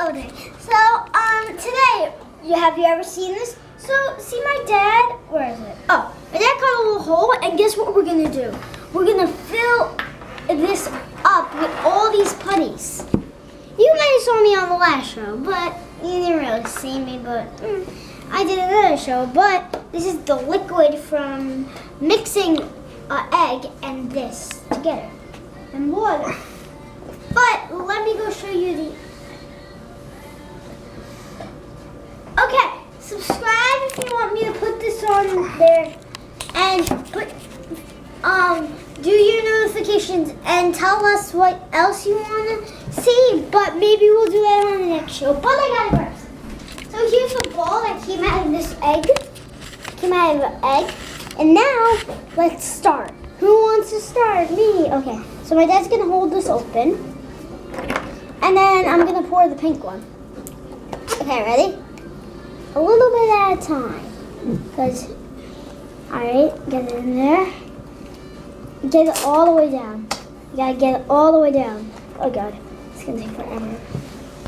Okay. So today, have you ever seen this? So see my dad. Where is it? Oh, my dad cut a little hole, and guess what we're gonna do? We're gonna fill this up with all these putties. You might have saw me on the last show, but you didn't really see me. But I did another show. But this is the liquid from mixing an egg and this together and water. But let me go show you the. Okay, subscribe if you want me to put this on there, and put do your notifications and tell us what else you want to see. But maybe we'll do that on the next show. But I gotta grab some. So here's the ball that came out of this egg. Came out of an egg, and now let's start. Who wants to start? Me. Okay. So my dad's gonna hold this open, and then I'm gonna pour the pink one. Okay, ready? A little bit at a time. Because, alright, get it in there. Get it all the way down. You gotta get it all the way down. Oh god, it's gonna take forever.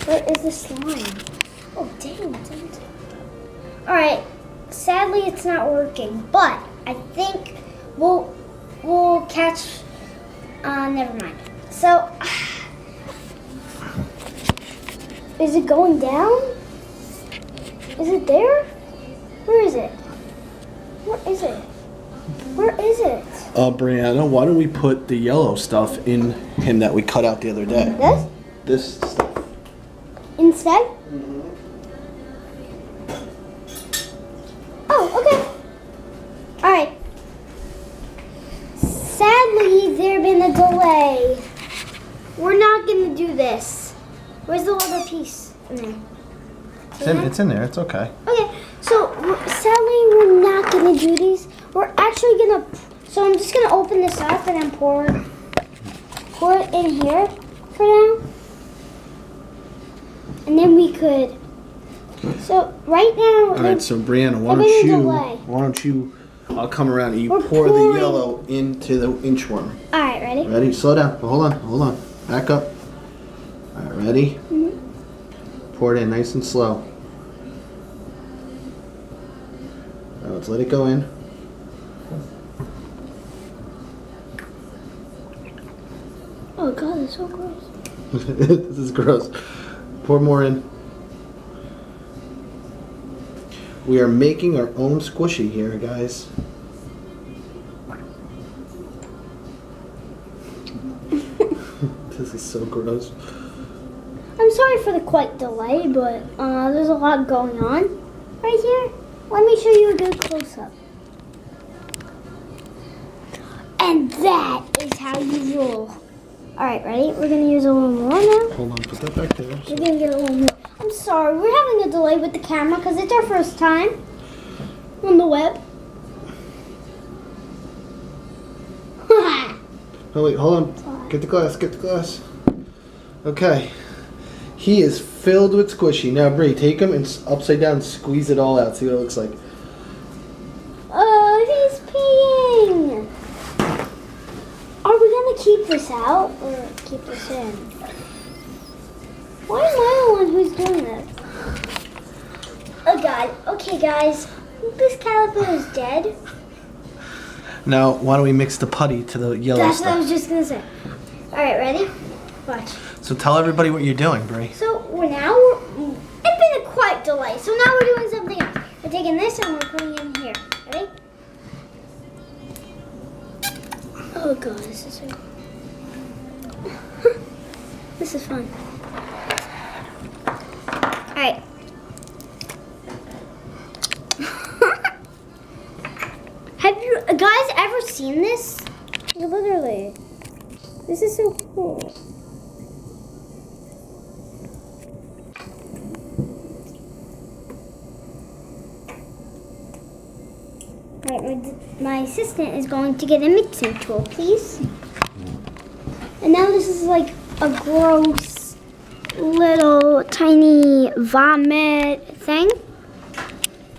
Where is the slime? Oh, damn. Alright, sadly it's not working, but I think we'll catch, never mind. So, is it going down? Is it there? Where is it? What is it? Where is it? Brianna, why don't we put the yellow stuff in him that we cut out the other day? This? This stuff. Instead? Mm-hmm. Oh, okay. Alright. Sadly, there been a delay. We're not going to do this. Where's the other piece? In there. It's in there. It's okay. Okay, so sadly we're not gonna do these. We're actually gonna. So I'm just gonna open this up and then pour it in here for now, and then we could. So right now. All right. So Brianna, why don't you come around and you pour the yellow into the inchworm. All right, ready? Ready? Slow down. Hold on. Back up. All right, ready? Mm-hmm. Pour it in nice and slow. Now let's let it go in. Oh god, it's so gross. This is gross. Pour more in. We are making our own squishy here, guys. This is so gross. I'm sorry for the quick delay, but there's a lot going on right here. Let me show you a good close-up. And that is how you roll. Alright, ready? We're going to use a little more now. Hold on, put that back there. We're going to get a little more. I'm sorry, we're having a delay with the camera because it's our first time on the web. Oh wait, hold on. Get the glass. Okay. He is filled with squishy. Now, Bree, take him and upside down and squeeze it all out. See what it looks like. Oh, he's peeing. Are we going to keep this out or keep this in? Why am I the one who's doing this? Oh, God. Okay, guys. This caterpillar is dead. Now, why don't we mix the putty to the yellow That's stuff? what I was just going to say. All right, ready? Watch. So tell everybody what you're doing, Bree. So it's been a quiet delay. So now we're doing something else. We're taking this and we're putting it in here. Ready? Oh god, this is so. This is fun. All right. Have you guys ever seen this? Literally, this is so cool. Right, my assistant is going to get a mixing tool, please. And now this is like a gross little tiny vomit thing.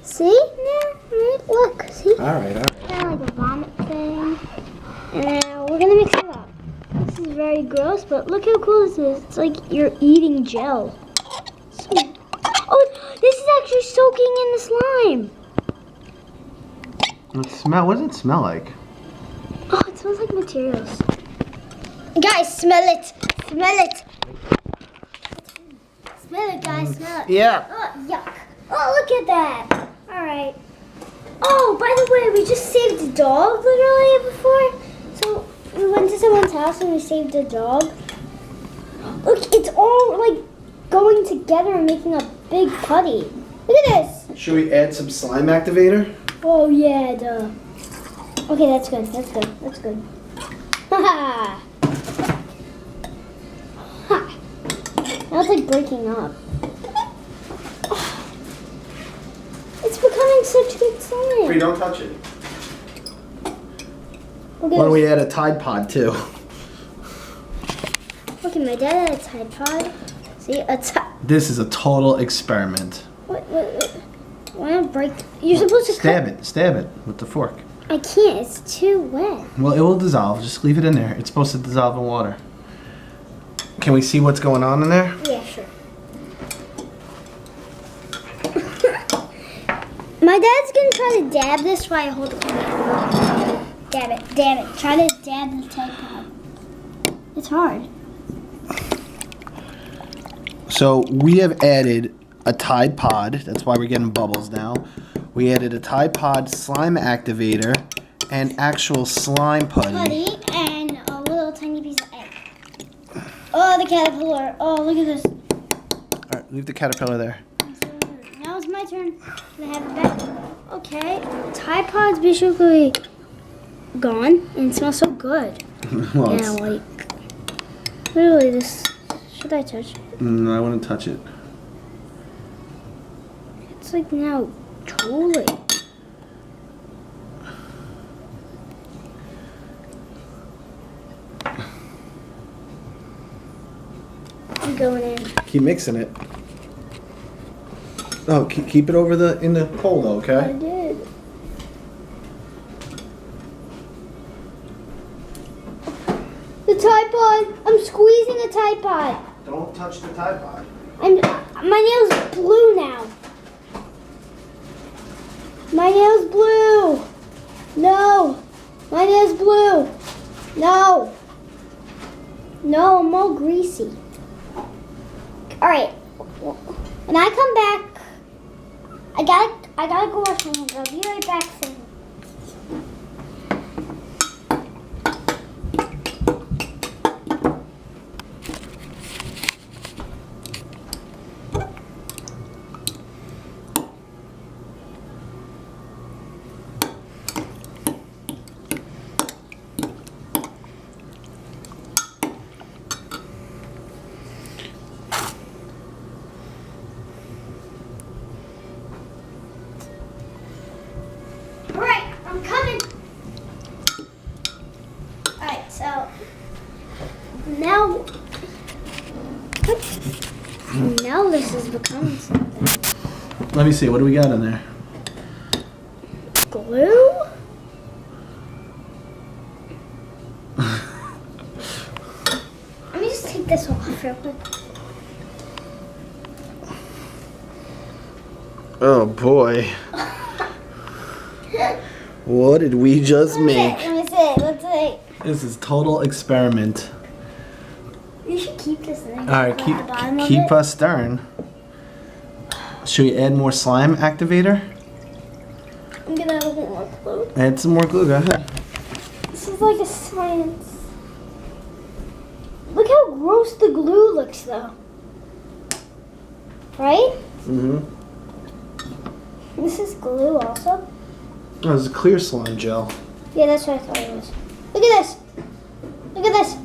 See? Yeah, right? Look, see? All right. Kind of like a vomit thing. And now we're gonna mix it up. This is very gross, but look how cool this is. It's like you're eating gel. Oh, this is actually soaking in the slime. What does it smell like? Oh, it smells like materials. Guys, smell it. Smell it. Smell it, guys. Smell it. Yeah. Oh, yuck. Oh, look at that. All right. Oh, by the way, we just saved a dog literally before. So we went to someone's house and we saved a dog. Look, it's all like going together and making a big putty. Look at this. Should we add some slime activator? Oh, yeah, duh. Okay, that's good. That's good. That's good. Haha. Ha. Now it's like breaking up. It's becoming such good slime. Don't touch it. Look Why don't at we add a Tide Pod too? okay, my dad had a Tide Pod. See, a Tide. This is a total experiment. What? Why not break? You're supposed to Stab it with the fork. I can't. It's too wet. Well, it will dissolve. Just leave it in there. It's supposed to dissolve in water. Can we see what's going on in there? Yeah, sure. My dad's gonna try to dab this while I hold the camera. Dab it. Try to dab the Tide Pod. It's hard. So we have added a Tide Pod. That's why we're getting bubbles now. We added a Tide Pod slime activator and actual slime putty. Putty and a little tiny piece of egg. Oh, the caterpillar. Oh, look at this. All right, leave the caterpillar there. Now it's my turn. Can I have it back? Okay. Tide Pod's basically gone and it smells so good. Well, Yeah, like literally this. Should I touch it? no, I wouldn't touch it. It's like now totally. I'm going in. Keep mixing it. Oh, keep it over in the bowl though, I okay? did. The Tide Pod. I'm squeezing a Tide Pod. Don't touch the Tide Pod. My nail's blue now. My nail's blue. No. My nail's blue. No. No, I'm all greasy. All right. When I come back, I gotta go wash my hands. I'll be right back soon. Alright, I'm coming. Alright, so now this is becoming something. Let me see. What do we got in there? Glue? Let me just take this off real quick. Oh boy. What did we just make? Let me see. Let's see. This is total experiment. You should keep this thing. All right, at the bottom of keep it. us stirring. Should we add more slime activator? I'm gonna add a little more glue. Add some more glue. Go ahead. This is like a science. Look how gross the glue looks, though. Right? Mm-hmm. This is glue also. Oh, this is clear slime gel. Yeah, that's what I thought it was. Look at this. Look at this.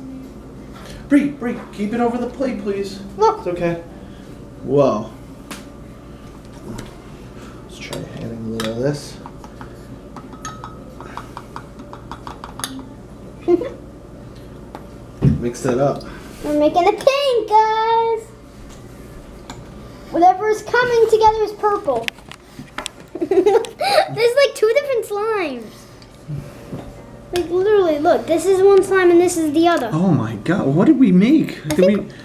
Bree, keep it over the plate, please. Look. It's okay. Whoa. Let's try adding a little of this. Mix that up. We're making a pink, guys. Whatever is coming together is purple. There's like two different slimes. Like literally, look. This is one slime and this is the other. Oh my god, what did we make?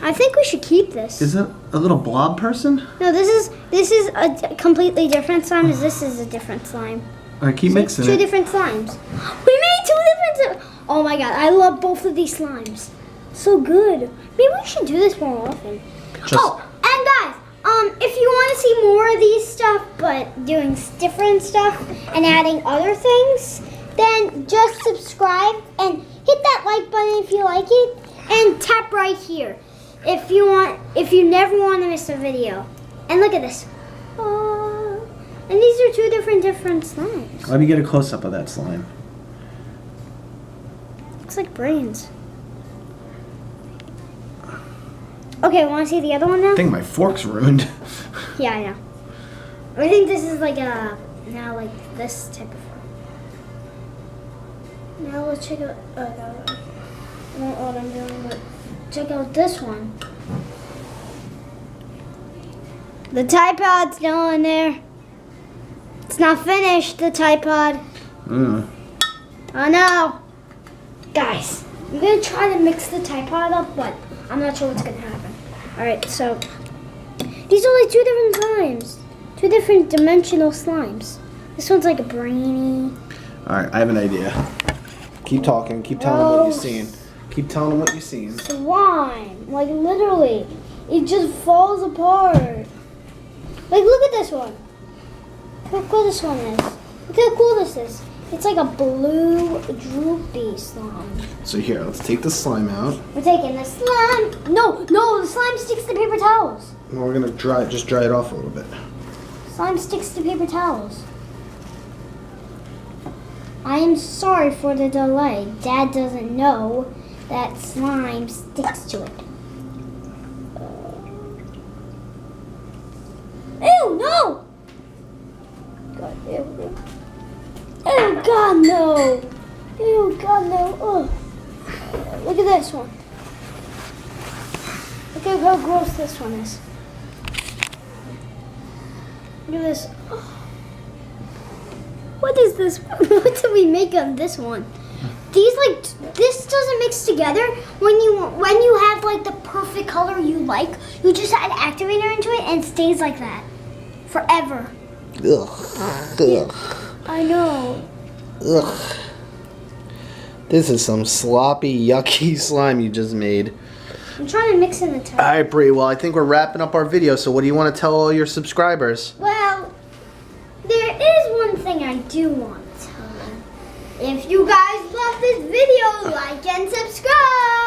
I think we should keep this. Is that a little blob person? No, this is a completely different slime. This is a different slime. Alright, keep mixing Two it. different slimes. We made two different. Oh my god, I love both of these slimes. So good. Maybe we should do this more often. Oh, and guys, if you want to see more of these stuff, but doing different stuff and adding other things, then just subscribe and hit that like button if you like it, and tap right here if you never want to miss a video. And look at this. And these are two different slimes. Let me get a close up of that slime. Looks like brains. Okay, want to see the other one now? I think my fork's ruined. Yeah, I know. I think this is like this type of fork. Now let's check out. I don't know what I'm doing, but check out this one. The Tide Pod's still in there. It's not finished, the Tide Pod. Oh no. Guys, I'm going to try to mix the Tide Pod up, but I'm not sure what's going to happen. Alright, so these are like two different slimes. Two different dimensional slimes. This one's like a brainy. Alright, I have an idea. Keep talking, keep telling them what you're seeing. Keep telling them what you're seeing. Slime. Like literally. It just falls apart. Like look at this one. Look how cool this one is. Look how cool this is. It's like a blue droopy slime. So here, let's take the slime out. We're taking the slime. No, the slime sticks to paper towels. Well, we're gonna just dry it off a little bit. Slime sticks to paper towels. I am sorry for the delay. Dad doesn't know that slime sticks to it. Ew, no! God, ew. Oh God, no! Ew, God, no! Oh. Look at this one. Look at how gross this one is. Look at this. Oh. What is this? What did we make of this one? This doesn't mix together. When you have like the perfect color you like, you just add activator into it and it stays like that forever. Ugh. Yeah, I know. Ugh. This is some sloppy, yucky slime you just made. I'm trying to mix in the top. Alright, Bree, well, I think we're wrapping up our video, so what do you want to tell all your subscribers? Well, there is one thing I do want to tell you. If you guys love this video, like and subscribe.